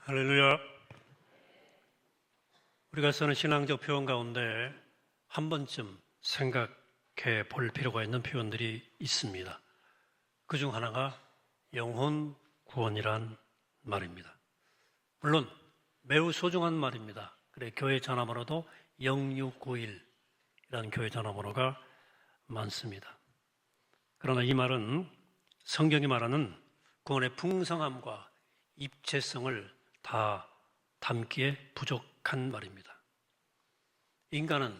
할렐루야. 우리가 쓰는 신앙적 표현 가운데 한 번쯤 생각해 볼 필요가 있는 표현들이 있습니다. 그중 하나가 영혼 구원이란 말입니다. 물론 매우 소중한 말입니다. 그래 교회 전화번호도 0691이라는 교회 전화번호가 많습니다. 그러나 이 말은 성경이 말하는 구원의 풍성함과 입체성을 다 담기에 부족한 말입니다. 인간은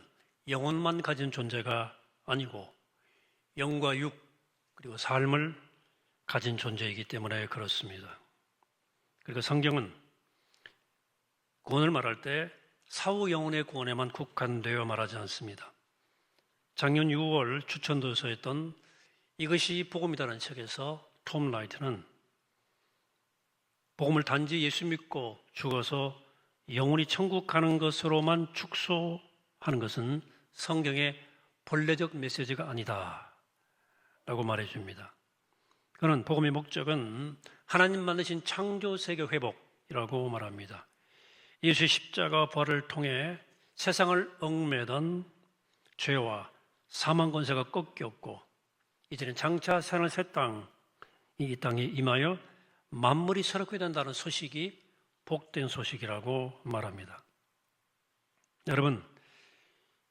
영혼만 가진 존재가 아니고 영과 육 그리고 삶을 가진 존재이기 때문에 그렇습니다. 그리고 성경은 구원을 말할 때 사후 영혼의 구원에만 국한되어 말하지 않습니다. 작년 6월 추천도서였던 이것이 복음이라는 책에서 톰 라이트는 복음을 단지 예수 믿고 죽어서 영혼이 천국 가는 것으로만 축소하는 것은 성경의 본래적 메시지가 아니다 라고 말해줍니다. 그는 복음의 목적은 하나님 만드신 창조 세계 회복이라고 말합니다. 예수의 십자가 부활을 통해 세상을 얽매던 죄와 사망 권세가 꺾였고 이제는 장차 새하늘 새 땅이 이 땅에 임하여 만물이 새롭게 된다는 소식이 복된 소식이라고 말합니다. 여러분,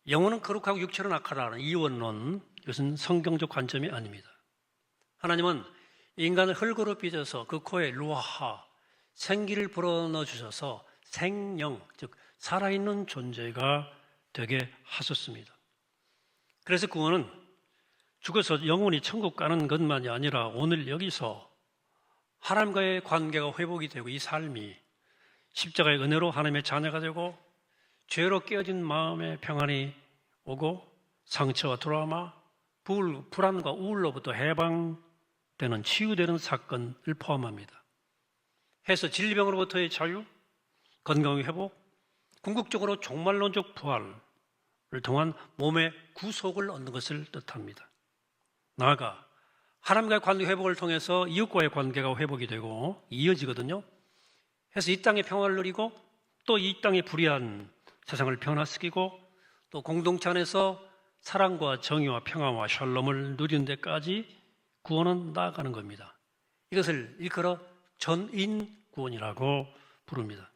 영혼은 거룩하고 육체는 악하다는 이원론, 이것은 성경적 관점이 아닙니다. 하나님은 인간을 흙으로 빚어서 그 코에 루아하, 생기를 불어넣어 주셔서 생명, 즉 살아있는 존재가 되게 하셨습니다. 그래서 구원은 죽어서 영혼이 천국 가는 것만이 아니라 오늘 여기서 하나님과의 관계가 회복이 되고 이 삶이 십자가의 은혜로 하나님의 자녀가 되고 죄로 깨어진 마음의 평안이 오고 상처와 트라우마, 불안과 우울로부터 해방되는 치유되는 사건을 포함합니다. 해서 질병으로부터의 자유, 건강의 회복, 궁극적으로 종말론적 부활을 통한 몸의 구속을 얻는 것을 뜻합니다. 나아가 하나님과의 관계 회복을 통해서 이웃과의 관계가 회복이 되고 이어지거든요. 그래서 이 땅의 평화를 누리고 또 이 땅의 불의한 세상을 변화시키고 또 공동체 안에서 사랑과 정의와 평화와 샬롬을 누리는 데까지 구원은 나아가는 겁니다. 이것을 일컬어 전인구원이라고 부릅니다.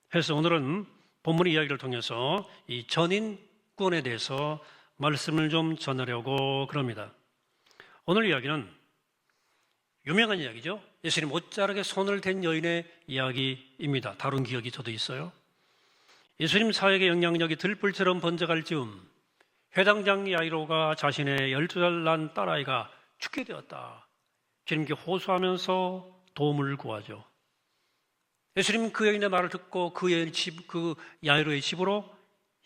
그래서 오늘은 본문 이야기를 통해서 이 전인구원에 대해서 말씀을 좀 전하려고 그럽니다. 오늘 이야기는 유명한 이야기죠. 예수님 옷자락에 손을 댄 여인의 이야기입니다. 다룬 기억이 저도 있어요. 예수님 사역의 영향력이 들불처럼 번져갈 즈음 회당장 야이로가 자신의 12살 난 딸아이가 죽게 되었다. 주님께 호소하면서 도움을 구하죠. 예수님 그 여인의 말을 듣고 그 야이로의 집으로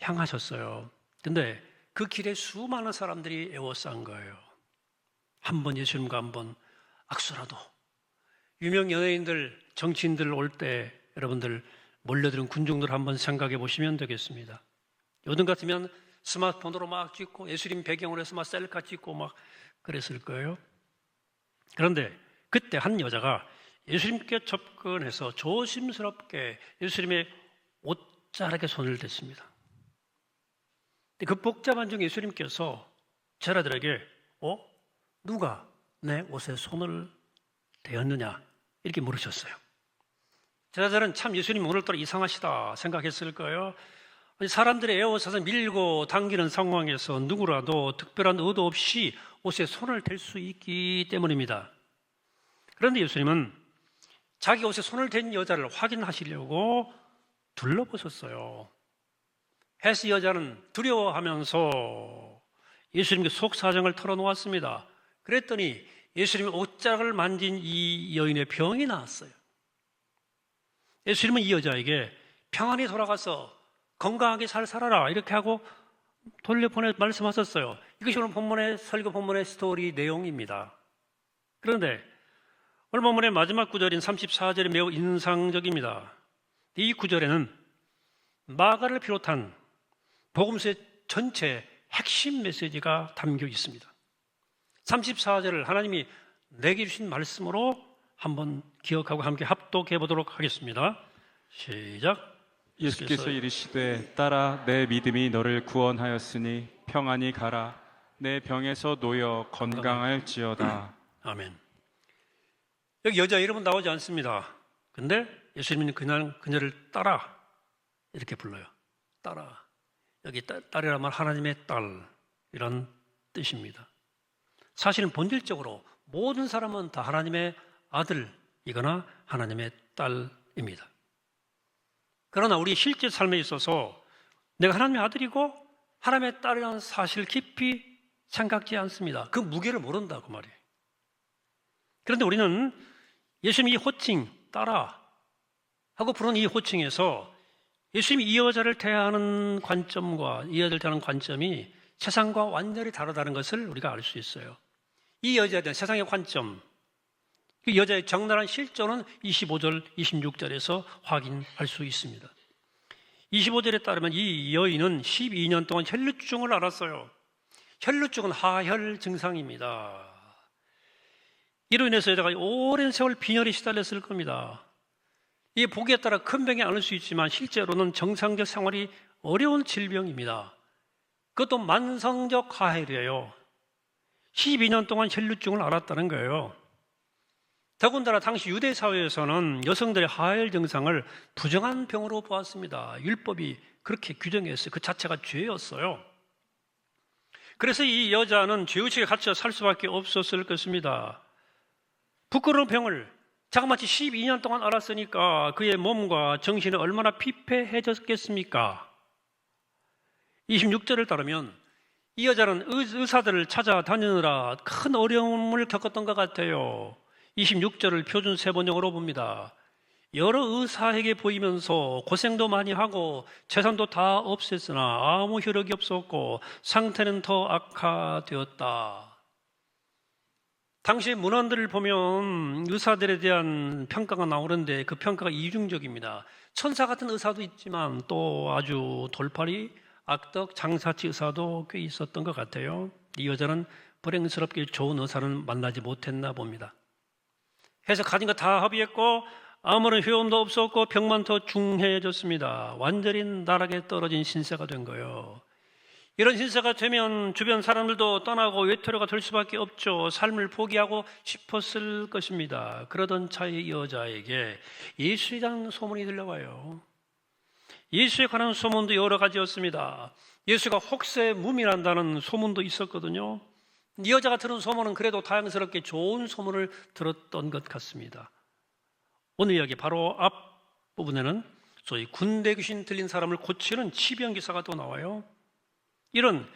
향하셨어요. 근데 그 길에 수많은 사람들이 에워싼 거예요. 한번 예수님과 한번 악수라도. 유명 연예인들, 정치인들 올 때 여러분들 몰려드는 군중들 한번 생각해 보시면 되겠습니다. 요즘 같으면 스마트폰으로 막 찍고 예수님 배경으로 해서 막 셀카 찍고 막 그랬을 거예요. 그런데 그때 한 여자가 예수님께 접근해서 조심스럽게 예수님의 옷자락에 손을 댔습니다. 그 복잡한 중 예수님께서 제자들에게 누가 내 옷에 손을 대었느냐 이렇게 물으셨어요. 제자들은 참 예수님 오늘따라 이상하시다 생각했을 거예요. 사람들이 에워싸서 밀고 당기는 상황에서 누구라도 특별한 의도 없이 옷에 손을 댈 수 있기 때문입니다. 그런데 예수님은 자기 옷에 손을 댄 여자를 확인하시려고 둘러보셨어요. 해서 여자는 두려워하면서 예수님께 속사정을 털어놓았습니다. 그랬더니 예수님의 옷자락을 만진 이 여인의 병이 나았어요. 예수님은 이 여자에게 평안히 돌아가서 건강하게 잘 살아라 이렇게 하고 돌려보내 말씀하셨어요. 이것이 오늘 본문의 설교 본문의 스토리 내용입니다. 그런데 오늘 본문의 마지막 구절인 34절이 매우 인상적입니다. 이 구절에는 마가를 비롯한 복음서의 전체 핵심 메시지가 담겨 있습니다. 34절을 하나님이 내게 주신 말씀으로 한번 기억하고 함께 합독해 보도록 하겠습니다. 시작. 예수께서 이르시되 딸아 내 믿음이 너를 구원하였으니 평안히 가라. 내 병에서 놓여 건강할지어다. 아멘. 여기 여자 이름은 나오지 않습니다. 근데 예수님은 그녀를 딸아 이렇게 불러요. 딸아. 여기 딸이란 말 하나님의 딸 이런 뜻입니다. 사실은 본질적으로 모든 사람은 다 하나님의 아들이거나 하나님의 딸입니다. 그러나 우리 실제 삶에 있어서 내가 하나님의 아들이고 하나님의 딸이라는 사실을 깊이 생각지 않습니다. 그 무게를 모른다 그 말이에요. 그런데 우리는 예수님이 이 호칭 딸아 하고 부르는 이 호칭에서 예수님이 이 여자를 대하는 관점과 이 여자를 대하는 관점이 세상과 완전히 다르다는 것을 우리가 알 수 있어요. 이 여자에 대한 세상의 관점, 그 여자의 적나라한 실존은 25절, 26절에서 확인할 수 있습니다. 25절에 따르면 이 여인은 12년 동안 혈루증을 앓았어요. 혈루증은 하혈 증상입니다. 이로 인해서 여자가 오랜 세월 빈혈에 시달렸을 겁니다. 이 보기에 따라 큰 병이 아닐 수 있지만 실제로는 정상적 생활이 어려운 질병입니다. 그것도 만성적 하혈이에요. 12년 동안 혈루증을 앓았다는 거예요. 더군다나 당시 유대 사회에서는 여성들의 하혈 증상을 부정한 병으로 보았습니다. 율법이 그렇게 규정했어요. 그 자체가 죄였어요. 그래서 이 여자는 죄의식에 갇혀 살 수밖에 없었을 것입니다. 부끄러운 병을 자그마치 12년 동안 앓았으니까 그의 몸과 정신이 얼마나 피폐해졌겠습니까? 26절을 따르면 이 여자는 의사들을 찾아다니느라 큰 어려움을 겪었던 것 같아요. 26절을 표준 세번역으로 봅니다. 여러 의사에게 보이면서 고생도 많이 하고 재산도 다 없앴으나 아무 효력이 없었고 상태는 더 악화되었다. 당시 문헌들을 보면 의사들에 대한 평가가 나오는데 그 평가가 이중적입니다. 천사 같은 의사도 있지만 또 아주 돌팔이 악덕 장사치 의사도 꽤 있었던 것 같아요. 이 여자는 불행스럽게 좋은 의사는 만나지 못했나 봅니다. 해서 가진 거 다 합의했고 아무런 효험도 없었고 병만 더 중해졌습니다. 완전히 나락에 떨어진 신세가 된 거예요. 이런 신세가 되면 주변 사람들도 떠나고 외톨이가 될 수밖에 없죠. 삶을 포기하고 싶었을 것입니다. 그러던 차에 이 여자에게 예수에 대한 소문이 들려와요. 예수에 관한 소문도 여러 가지였습니다. 예수가 혹세 무미란다는 소문도 있었거든요. 이 여자가 들은 소문은 그래도 다행스럽게 좋은 소문을 들었던 것 같습니다. 오늘 이야기 바로 앞부분에는 소위 군대 귀신 들린 사람을 고치는 치병 기사가 또 나와요. 이런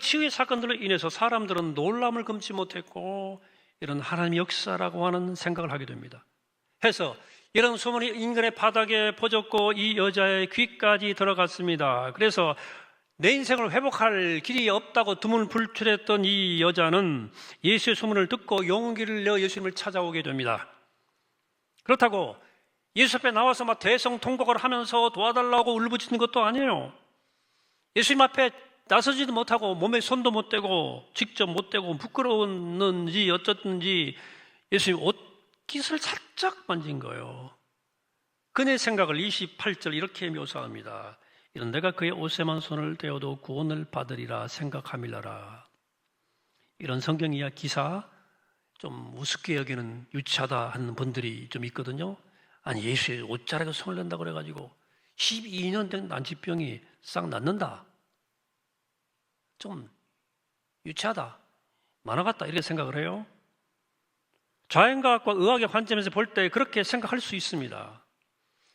치유의 사건들로 인해서 사람들은 놀람을 금치 못했고 이런 하나님의 역사라고 하는 생각을 하게 됩니다. 해서 이런 소문이 인근의 바닥에 퍼졌고 이 여자의 귀까지 들어갔습니다. 그래서 내 인생을 회복할 길이 없다고 두문불출했던 이 여자는 예수의 소문을 듣고 용기를 내어 예수님을 찾아오게 됩니다. 그렇다고 예수 앞에 나와서 막 대성통곡을 하면서 도와달라고 울부짖는 것도 아니에요. 예수님 앞에 나서지도 못하고 몸에 손도 못 대고 직접 못 대고 부끄러웠는지 어쩌든지 예수님 옷깃을 살짝 만진 거예요. 그의 생각을 28절 이렇게 묘사합니다. 이런 내가 그의 옷에만 손을 대어도 구원을 받으리라 생각함이라라. 이런 성경 이야기 기사 좀 우습게 여기는 유치하다 하는 분들이 좀 있거든요. 아니 예수의 옷자락에 손을 댄다고 그래가지고 12년 된 난치병이 싹 낫는다. 좀 유치하다, 만화 같다 이렇게 생각을 해요. 자연과학과 의학의 관점에서 볼 때 그렇게 생각할 수 있습니다.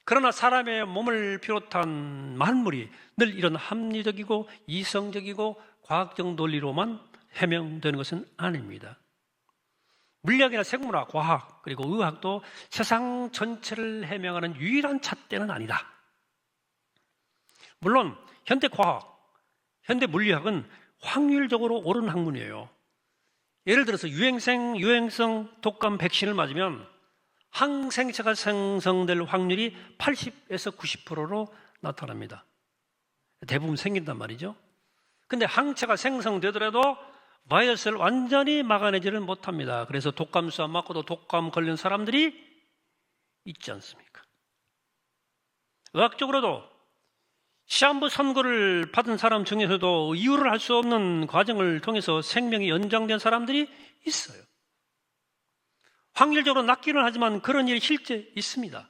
그러나 사람의 몸을 비롯한 만물이 늘 이런 합리적이고 이성적이고 과학적 논리로만 해명되는 것은 아닙니다. 물리학이나 생물학, 과학 그리고 의학도 세상 전체를 해명하는 유일한 잣대는 아니다. 물론 현대 과학, 현대 물리학은 확률적으로 옳은 학문이에요. 예를 들어서 유행성 독감 백신을 맞으면 항생체가 생성될 확률이 80에서 90%로 나타납니다. 대부분 생긴단 말이죠. 근데 항체가 생성되더라도 바이러스를 완전히 막아내지를 못합니다. 그래서 독감수 안 맞고도 독감 걸린 사람들이 있지 않습니까? 의학적으로도 시한부 선고를 받은 사람 중에서도 이유를 할 수 없는 과정을 통해서 생명이 연장된 사람들이 있어요. 확률적으로 낮기는 하지만 그런 일이 실제 있습니다.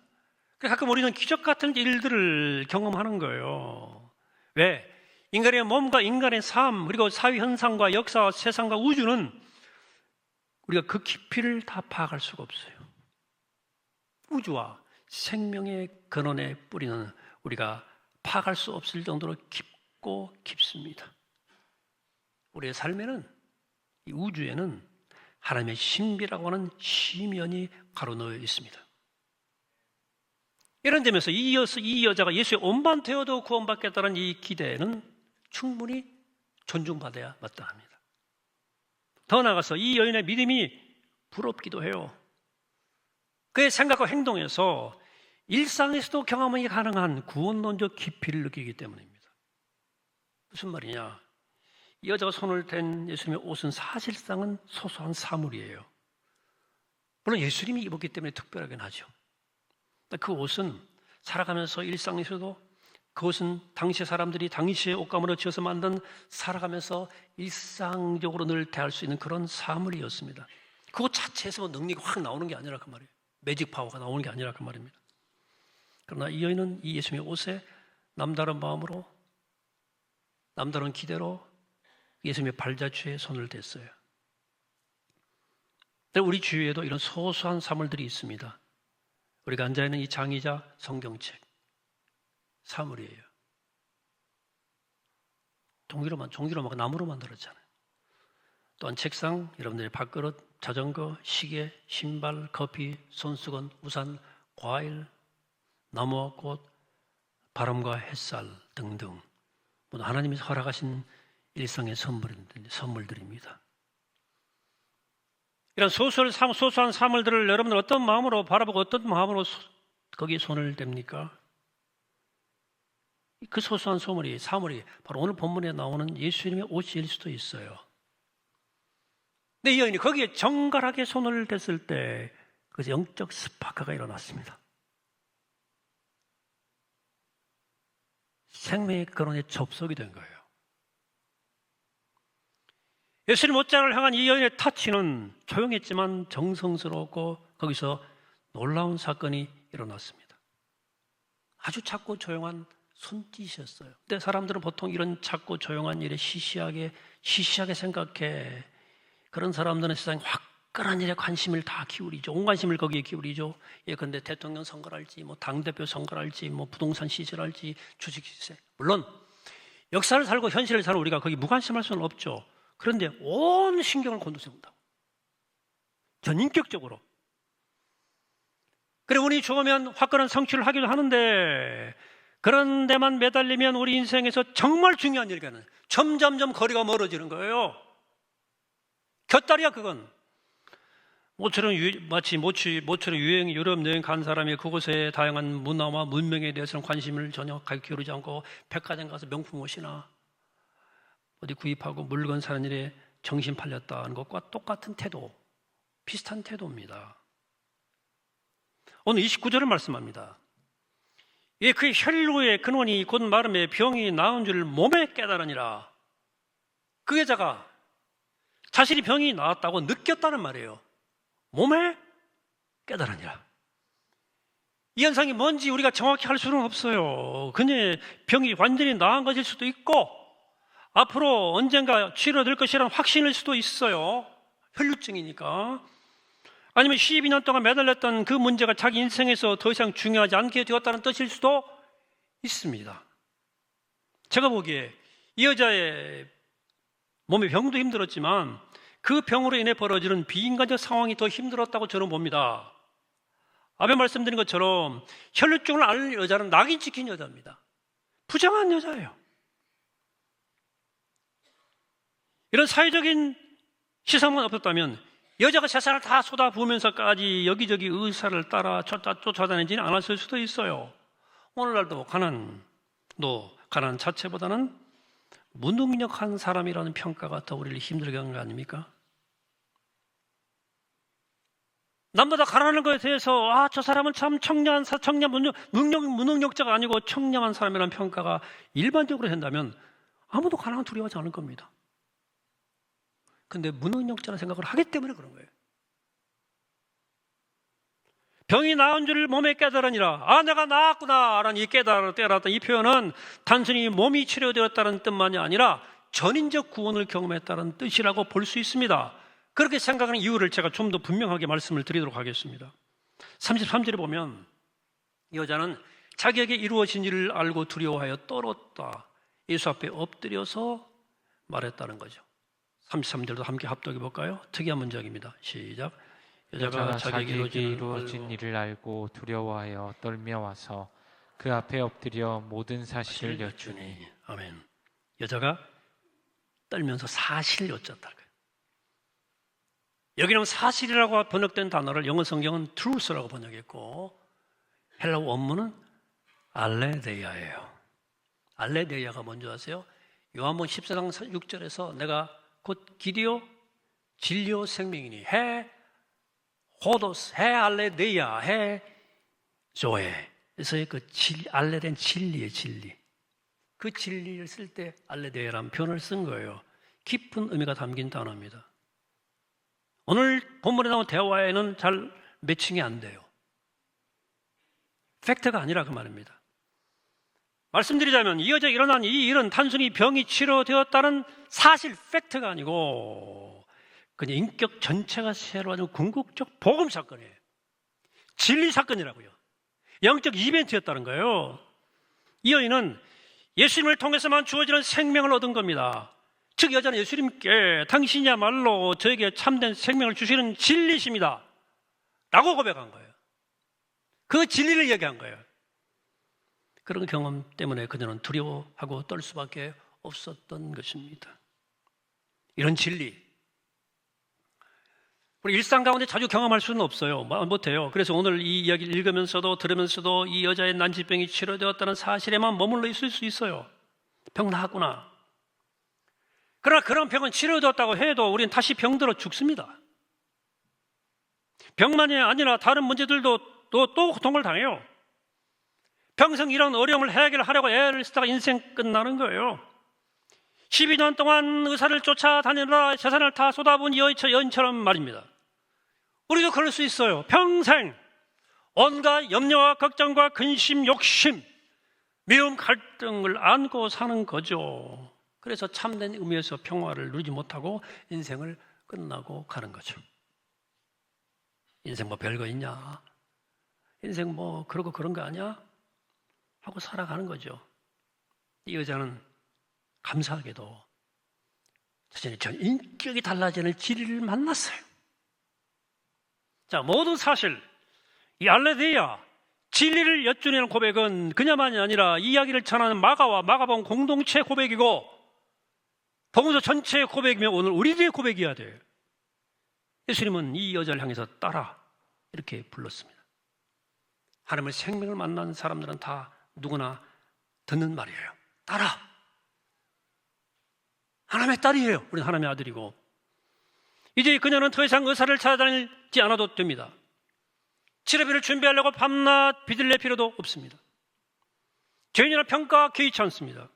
그래서 가끔 우리는 기적 같은 일들을 경험하는 거예요. 왜? 인간의 몸과 인간의 삶, 그리고 사회 현상과 역사와 세상과 우주는 우리가 그 깊이를 다 파악할 수가 없어요. 우주와 생명의 근원의 뿌리는 우리가 파악할 수 없을 정도로 깊고 깊습니다. 우리의 삶에는, 이 우주에는 하나님의 신비라고 하는 시면이 가로놓여 있습니다. 이런 점에서 이 여자가 예수의 온반 되어도 구원받겠다는 이 기대는 충분히 존중받아야 마땅합니다. 더 나아가서 이 여인의 믿음이 부럽기도 해요. 그의 생각과 행동에서 일상에서도 경험이 가능한 구원론적 깊이를 느끼기 때문입니다. 무슨 말이냐? 이 여자가 손을 댄 예수님의 옷은 사실상은 소소한 사물이에요. 물론 예수님이 입었기 때문에 특별하긴 하죠. 그 옷은 살아가면서 일상에서도 그것은 당시의 사람들이 당시의 옷가루로 지어서 만든 살아가면서 일상적으로 늘 대할 수 있는 그런 사물이었습니다. 그것 자체에서 능력이 확 나오는 게 아니라 그 말이에요. 매직 파워가 나오는 게 아니라 그 말입니다. 그러나 이 여인은 이 예수님의 옷에 남다른 마음으로, 남다른 기대로 예수님의 발자취에 손을 댔어요. 우리 주위에도 이런 소소한 사물들이 있습니다. 우리가 앉아있는 이 장의자 성경책, 사물이에요. 종이로 막 나무로 만들었잖아요. 또한 책상, 여러분들의 밥그릇, 자전거, 시계, 신발, 커피, 손수건, 우산, 과일, 나무와 꽃, 바람과 햇살 등등 하나님이 허락하신 일상의 선물들입니다. 이런 소소한 사물들을 여러분들 어떤 마음으로 바라보고 어떤 마음으로 거기에 손을 댑니까? 그 소소한 사물이 바로 오늘 본문에 나오는 예수님의 옷일 수도 있어요. 근데 이 여인이 거기에 정갈하게 손을 댔을 때 그 영적 스파크가 일어났습니다. 생명의 근원에 접속이 된 거예요. 예수님 옷장을 향한 이 여인의 터치는 조용했지만 정성스러웠고 거기서 놀라운 사건이 일어났습니다. 아주 작고 조용한 손짓이었어요. 근데 사람들은 보통 이런 작고 조용한 일에 시시하게 생각해. 그런 사람들은 세상에 화끈한 일에 관심을 다 기울이죠. 온 관심을 거기에 기울이죠. 예컨대 대통령 선거랄지, 당대표 선거랄지, 부동산 시세랄지, 주식 시세. 물론 역사를 살고 현실을 사는 우리가 거기 무관심할 수는 없죠. 그런데 온 신경을 곤두세운다. 전인격적으로. 그래, 운이 좋으면 화끈한 성취를 하기도 하는데 그런 데만 매달리면 우리 인생에서 정말 중요한 일과는 점점점 거리가 멀어지는 거예요. 곁다리야 그건. 마치 모처럼 유럽 여행 간 사람이 그곳에 다양한 문화와 문명에 대해서는 관심을 전혀 기울이지 않고 백화점 가서 명품 옷이나 어디 구입하고 물건 사는 일에 정신 팔렸다는 것과 똑같은 태도, 비슷한 태도입니다. 오늘 29절을 말씀합니다. 그 혈루의 근원이 곧 마름에 병이 나은 줄 몸에 깨달으니라. 그 여자가 자신이 병이 나았다고 느꼈다는 말이에요. 몸에 깨달으니라. 이 현상이 뭔지 우리가 정확히 할 수는 없어요. 그녀의 병이 완전히 나은 것일 수도 있고 앞으로 언젠가 치료될 것이라는 확신일 수도 있어요. 혈루증이니까. 아니면 12년 동안 매달렸던 그 문제가 자기 인생에서 더 이상 중요하지 않게 되었다는 뜻일 수도 있습니다. 제가 보기에 이 여자의 몸의 병도 힘들었지만 그 병으로 인해 벌어지는 비인간적 상황이 더 힘들었다고 저는 봅니다. 앞에 말씀드린 것처럼 혈루증을 앓는 여자는 낙인 찍힌 여자입니다. 부정한 여자예요. 이런 사회적인 시선만 없었다면 여자가 재산을 다 쏟아부으면서까지 여기저기 의사를 따라 쫓아다니지는 않았을 수도 있어요. 오늘날도 가난 자체보다는 무능력한 사람이라는 평가가 더 우리를 힘들게 하는 거 아닙니까? 남보다 가라는 것에 대해서 저 사람은 참 청량한 무능력자가 아니고 청량한 사람이라는 평가가 일반적으로 된다면 아무도 가난을 두려워하지 않을 겁니다. 근데 무능력자라는 생각을 하기 때문에 그런 거예요. 병이 나은 줄 몸에 깨달으니라. 내가 나았구나 라는 이 깨달았던 이 표현은 단순히 몸이 치료되었다는 뜻만이 아니라 전인적 구원을 경험했다는 뜻이라고 볼 수 있습니다. 그렇게 생각하는 이유를 제가 좀 더 분명하게 말씀을 드리도록 하겠습니다. 33절에 보면 이 여자는 자기에게 이루어진 일을 알고 두려워하여 떨었다. 예수 앞에 엎드려서 말했다는 거죠. 33절도 함께 합독해 볼까요? 특이한 문장입니다. 시작. 여자가 자기에게 이루어진 일을 알고 두려워하여 떨며 와서 그 앞에 엎드려 모든 사실을 여쭈니. 아멘. 여자가 떨면서 사실을 여쭈었다. 여기는 사실이라고 번역된 단어를 영어 성경은 truth라고 번역했고 헬라어 원문은 알레데이아예요. 알레데이아가 뭔지 아세요? 요한복음 14장 6절에서 내가 곧 길이요 진리요 생명이니 해 호도스 해 알레데이아 해 조에 그래서 그 알레된 진리의 진리 그 진리를 쓸 때 알레데이아라는 표현을 쓴 거예요. 깊은 의미가 담긴 단어입니다. 오늘 본문에 나온 대화에는 잘 매칭이 안 돼요. 팩트가 아니라 그 말입니다. 말씀드리자면 이 여자에 일어난 이 일은 단순히 병이 치료되었다는 사실 팩트가 아니고 그냥 인격 전체가 새로워진 궁극적 복음 사건이에요. 진리 사건이라고요. 영적 이벤트였다는 거예요. 이 여인은 예수님을 통해서만 주어지는 생명을 얻은 겁니다. 즉 여자는 예수님께 당신이야말로 저에게 참된 생명을 주시는 진리십니다 라고 고백한 거예요. 그 진리를 얘기한 거예요. 그런 경험 때문에 그녀는 두려워하고 떨 수밖에 없었던 것입니다. 이런 진리 우리 일상 가운데 자주 경험할 수는 없어요. 못해요. 그래서 오늘 이 이야기를 읽으면서도 들으면서도 이 여자의 난치병이 치료되었다는 사실에만 머물러 있을 수 있어요. 병 나았구나. 그러나 그런 병은 치료되었다고 해도 우리는 다시 병들어 죽습니다. 병만이 아니라 다른 문제들도 또 고통을 당해요. 평생 이런 어려움을 해결하려고 애를 쓰다가 인생 끝나는 거예요. 12년 동안 의사를 쫓아다니느라 재산을 다 쏟아부은 여인처럼 말입니다. 우리도 그럴 수 있어요. 평생 온갖 염려와 걱정과 근심, 욕심, 미움, 갈등을 안고 사는 거죠. 그래서 참된 의미에서 평화를 누리지 못하고 인생을 끝나고 가는 거죠. 인생 뭐 별거 있냐? 인생 뭐 그러고 그런 거 아니야? 하고 살아가는 거죠. 이 여자는 감사하게도 자신의 전 인격이 달라지는 진리를 만났어요. 자, 모든 사실 이 알레데이아 진리를 여쭈는 고백은 그녀만이 아니라 이 이야기를 전하는 마가와 마가복음 공동체 고백이고 복음서 전체의 고백이면 오늘 우리들의 고백이어야 돼요. 예수님은 이 여자를 향해서 따라 이렇게 불렀습니다. 하나님의 생명을 만난 사람들은 다 누구나 듣는 말이에요. 따라. 하나님의 딸이에요. 우리는 하나님의 아들이고 이제 그녀는 더 이상 의사를 찾아다니지 않아도 됩니다. 치료비를 준비하려고 밤낮 비들릴 필요도 없습니다. 죄인이나 평가 개의치 않습니다.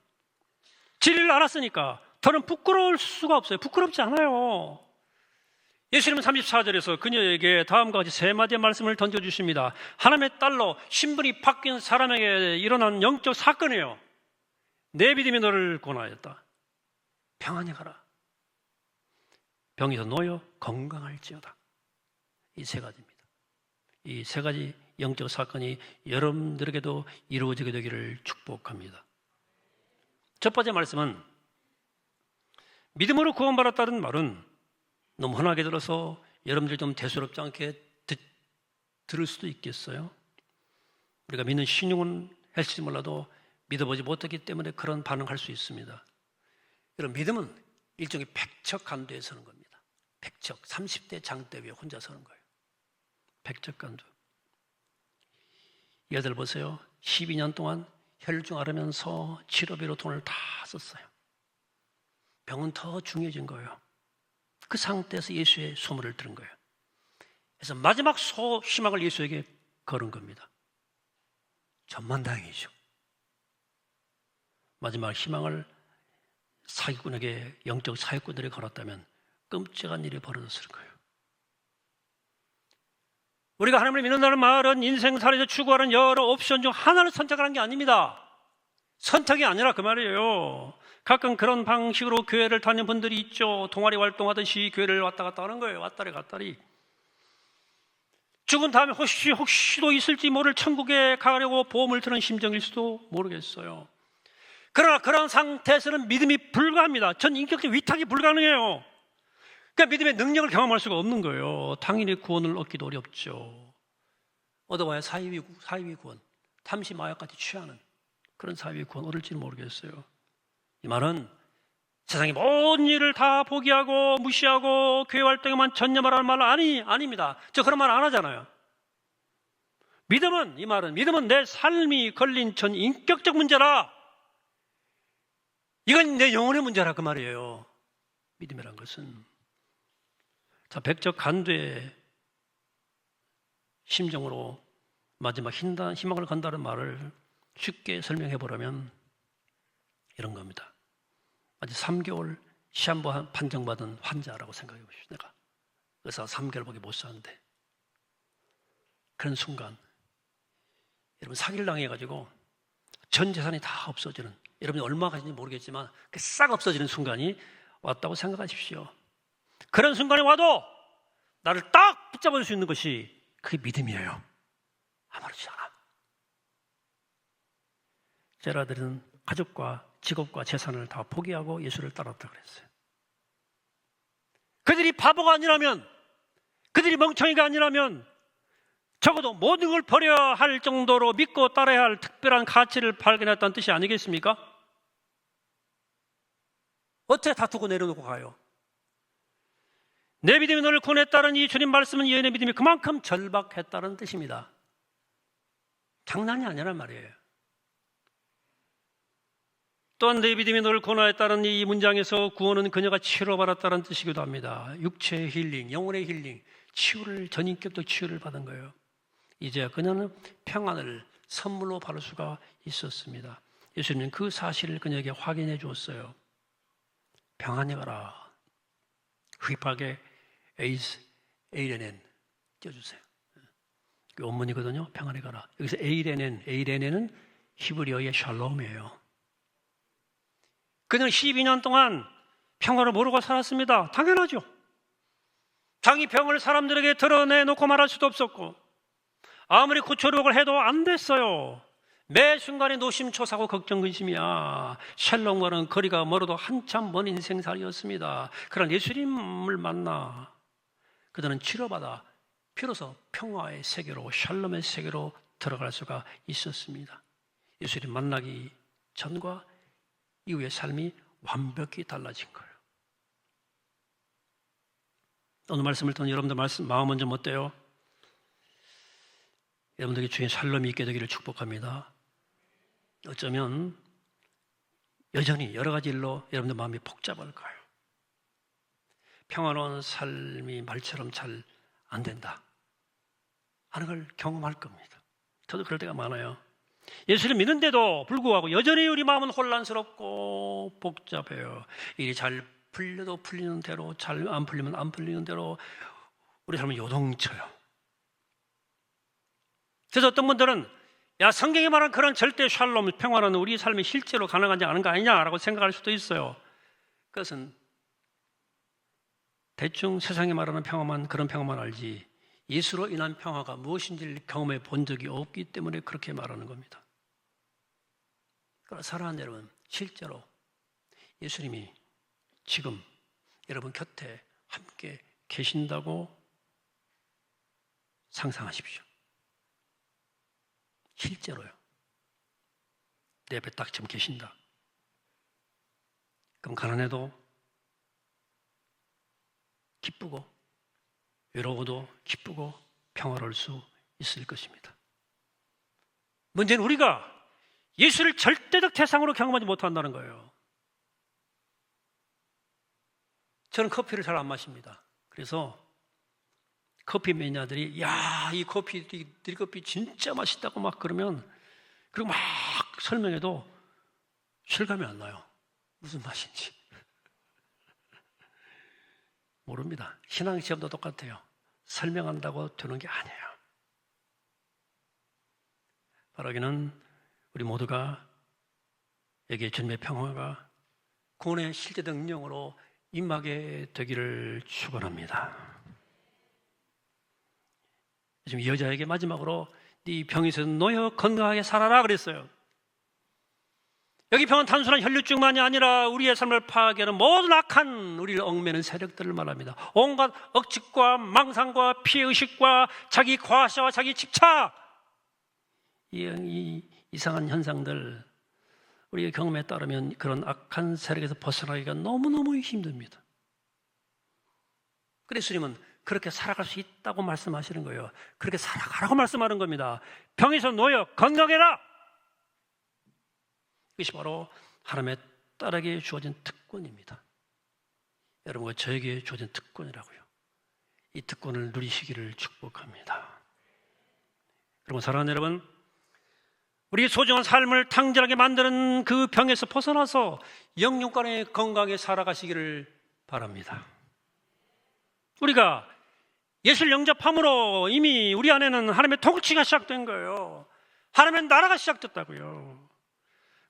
진리를 알았으니까 더는 부끄러울 수가 없어요. 부끄럽지 않아요. 예수님은 34절에서 그녀에게 다음과 같이 세 마디의 말씀을 던져주십니다. 하나님의 딸로 신분이 바뀐 사람에게 일어난 영적 사건이에요. 내 믿음이 너를 구원하였다. 평안히 가라. 병에서 놓여 건강할지어다. 이 세 가지입니다. 이 세 가지 영적 사건이 여러분들에게도 이루어지게 되기를 축복합니다. 첫 번째 말씀은 믿음으로 구원받았다는 말은 너무 흔하게 들어서 여러분들 좀 대수롭지 않게 들을 수도 있겠어요. 우리가 믿는 신용은 했을지 몰라도 믿어보지 못했기 때문에 그런 반응할 수 있습니다. 여러분, 믿음은 일종의 백척간두에 서는 겁니다. 백척, 30대 장대 위에 혼자 서는 거예요. 백척간두. 이 아들 보세요. 12년 동안 혈중 앓으면서 치료비로 돈을 다 썼어요. 병은 더 중요해진 거예요. 그 상태에서 예수의 소문을 들은 거예요. 그래서 마지막 희망을 예수에게 걸은 겁니다. 전만다행이죠. 마지막 희망을 사기꾼에게, 영적 사기꾼들이 걸었다면 끔찍한 일이 벌어졌을 거예요. 우리가 하나님을 믿는다는 말은 인생살이에서 추구하는 여러 옵션 중 하나를 선택하는 게 아닙니다. 선택이 아니라 그 말이에요. 가끔 그런 방식으로 교회를 다니는 분들이 있죠. 동아리 활동하듯이 교회를 왔다 갔다 하는 거예요. 왔다리 갔다리. 죽은 다음에 혹시도 있을지 모를 천국에 가려고 보험을 드는 심정일 수도 모르겠어요. 그러나 그런 상태에서는 믿음이 불가합니다. 전 인격적 위탁이 불가능해요. 그러니까 믿음의 능력을 경험할 수가 없는 거예요. 당연히 구원을 얻기도 어렵죠. 얻어봐야 사이비 구원, 탐시 마약까지 취하는 그런 사이비 구원 얻을지는 모르겠어요. 이 말은 세상의 모든 일을 다 포기하고 무시하고 교회 활동에만 전념하라는 말은 아닙니다. 저 그런 말 안 하잖아요. 믿음은, 이 말은 믿음은 내 삶이 걸린 전 인격적 문제라. 이건 내 영혼의 문제라 그 말이에요. 믿음이란 것은. 자, 백적 간두의 심정으로 마지막 희망을 건다는 말을 쉽게 설명해 보려면 이런 겁니다. 아직 3개월 시한부 판정받은 환자라고 생각해 보십시오. 내가 의사 3개월밖에 못 사는데 그런 순간 여러분 사기를 당해가지고 전 재산이 다 없어지는, 여러분이 얼마 가진지 모르겠지만 싹 없어지는 순간이 왔다고 생각하십시오. 그런 순간이 와도 나를 딱 붙잡을 수 있는 것이 그게 믿음이에요. 아무렇지 않아. 제 아들은 가족과 직업과 재산을 다 포기하고 예수를 따랐다 그랬어요. 그들이 바보가 아니라면, 그들이 멍청이가 아니라면 적어도 모든 걸 버려야 할 정도로 믿고 따라야 할 특별한 가치를 발견했다는 뜻이 아니겠습니까? 어떻게 다 두고 내려놓고 가요? 내 믿음이 너를 구원했다는 이 주님 말씀은 여인의 믿음이 그만큼 절박했다는 뜻입니다. 장난이 아니란 말이에요. 또한 내 믿음이 너를 구원하였다는 이 문장에서 구원은 그녀가 치료받았다는 뜻이기도 합니다. 육체의 힐링, 영혼의 힐링, 치유를, 전인격적 치유를 받은 거예요. 이제 그녀는 평안을 선물로 받을 수가 있었습니다. 예수님은 그 사실을 그녀에게 확인해 주었어요. 평안히 가라. 휘파게 에이레넨 띄워주세요. 그 원문이거든요. 평안히 가라. 여기서 에이레넨은 히브리어의 샬롬이에요. 그녀는 12년 동안 평화를 모르고 살았습니다. 당연하죠. 자기 병을 사람들에게 드러내놓고 말할 수도 없었고 아무리 구초력을 해도 안 됐어요. 매 순간에 노심초사하고 걱정 근심이야. 샬롬과는 거리가 멀어도 한참 먼 인생살이었습니다. 그런 예수님을 만나 그들은 치료받아 비로소 평화의 세계로, 샬롬의 세계로 들어갈 수가 있었습니다. 예수님 만나기 전과 이후의 삶이 완벽히 달라진 거예요. 오늘 말씀을 듣는 여러분들 마음은 좀 어때요? 여러분들에게 주의 샬롬이 있게 되기를 축복합니다. 어쩌면 여전히 여러 가지 일로 여러분들 마음이 복잡할 거예요. 평화로운 삶이 말처럼 잘 안 된다 하는 걸 경험할 겁니다. 저도 그럴 때가 많아요. 예수를 믿는데도 불구하고 여전히 우리 마음은 혼란스럽고 복잡해요. 일이 잘 풀려도 풀리는 대로, 잘 안 풀리면 안 풀리는 대로 우리 삶은 요동쳐요. 그래서 어떤 분들은 야, 성경이 말한 그런 절대 샬롬, 평화는 우리 삶에 실제로 가능하지 않은 거 아니냐라고 생각할 수도 있어요. 그것은 대충 세상에 말하는 평화만, 그런 평화만 알지 예수로 인한 평화가 무엇인지를 경험해 본 적이 없기 때문에 그렇게 말하는 겁니다. 그러나 사랑하는 여러분, 실제로 예수님이 지금 여러분 곁에 함께 계신다고 상상하십시오. 실제로요. 내 옆에 딱 지금 계신다. 그럼 가난해도 기쁘고 외로워도 기쁘고 평화로울 수 있을 것입니다. 문제는 우리가 예수를 절대적 대상으로 경험하지 못한다는 거예요. 저는 커피를 잘 안 마십니다. 그래서 커피 매니아들이 야, 이 커피, 드립커피 진짜 맛있다고 막 그러면, 그리고 막 설명해도 실감이 안 나요. 무슨 맛인지. 모릅니다. 신앙시험도 똑같아요. 설명한다고 되는 게 아니에요. 바라기는 우리 모두가 여기에 주님의 평화가 구원의 실제적 능력으로 임하게 되기를 축원합니다. 지금 이 여자에게 마지막으로 네 병에서 놓여 건강하게 살아라 그랬어요. 여기 병은 단순한 혈류증만이 아니라 우리의 삶을 파괴하는 모든 악한 우리를 얽매는 세력들을 말합니다. 온갖 억측과 망상과 피해의식과 자기 과시와 자기 집착, 이 이상한 현상들, 우리의 경험에 따르면 그런 악한 세력에서 벗어나기가 너무너무 힘듭니다. 그래서 주님은 그렇게 살아갈 수 있다고 말씀하시는 거예요. 그렇게 살아가라고 말씀하는 겁니다. 병에서 놓여 건강해라. 이것이 바로 하나님의 딸에게 주어진 특권입니다. 여러분과 저에게 주어진 특권이라고요. 이 특권을 누리시기를 축복합니다. 여러분, 사랑하는 여러분, 우리 소중한 삶을 탕진하게 만드는 그 병에서 벗어나서 영육간의 건강에 살아가시기를 바랍니다. 우리가 예수를 영접함으로 이미 우리 안에는 하나님의 통치가 시작된 거예요. 하나님의 나라가 시작됐다고요.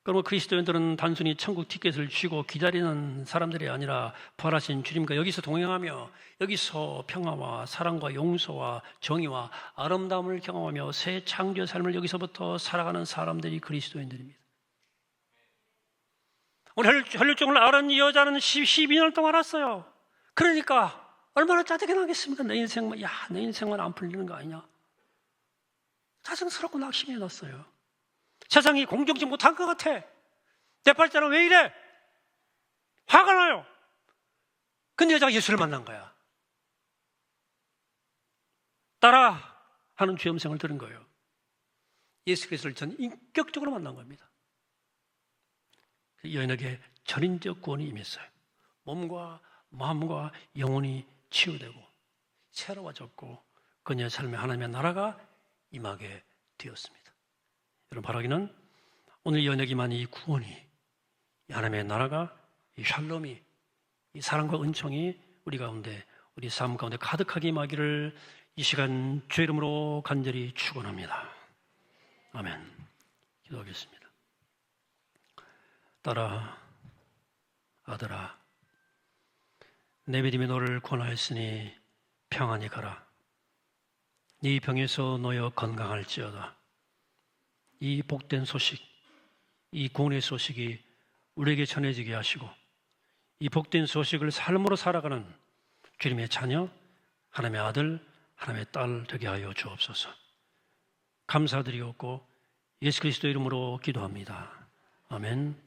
그러면 그리스도인들은 단순히 천국 티켓을 쥐고 기다리는 사람들이 아니라 부활하신 주님과 여기서 동행하며 여기서 평화와 사랑과 용서와 정의와 아름다움을 경험하며 새 창조의 삶을 여기서부터 살아가는 사람들이 그리스도인들입니다. 오늘 혈류증을 앓은 이 여자는 12년 동안 알았어요. 그러니까 얼마나 짜증나겠습니까? 내 인생만 안 풀리는 거 아니냐? 짜증스럽고 낙심해 놨어요. 세상이 공정치 못한 것 같아. 내 팔자는 왜 이래? 화가 나요. 근데 여자가 예수를 만난 거야. 따라 하는 죄 음성을 들은 거예요. 예수 그리스도를 전 인격적으로 만난 겁니다. 여인에게 전인적 구원이 임했어요. 몸과 마음과 영혼이 치유되고 새로워졌고 그녀의 삶에 하나님의 나라가 임하게 되었습니다. 여러분, 바라기는 오늘 연예기만 이 구원이, 이 하나님의 나라가, 이 샬롬이, 이 사랑과 은총이 우리 가운데, 우리 삶 가운데 가득하게 임하기를 이 시간 주의 이름으로 간절히 축원합니다. 아멘. 기도하겠습니다. 딸아, 아들아, 내 믿음이 너를 구원하였으니 평안히 가라. 네 병에서 놓여 건강할지어다. 이 복된 소식, 이 구원의 소식이 우리에게 전해지게 하시고 이 복된 소식을 삶으로 살아가는 주님의 자녀, 하나님의 아들, 하나님의 딸 되게 하여 주옵소서. 감사드리옵고 예수 그리스도 이름으로 기도합니다. 아멘.